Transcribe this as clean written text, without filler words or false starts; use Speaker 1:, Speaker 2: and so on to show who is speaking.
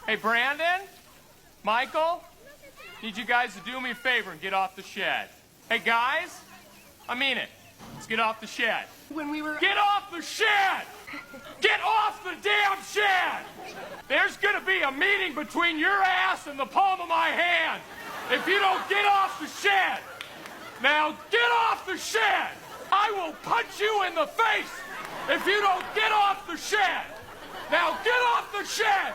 Speaker 1: Hey, Brandon, Michael, need you guys to do me a favor and get off the shed. Hey, guys, I mean it. Let's get off the shed. Get off the shed! Get off the damn shed! There's gonna be a meeting between your ass and the palm of my hand if you don't get off the shed. Now get off the shed! I will punch you in the face if you don't get off the shed! Now get off the shed!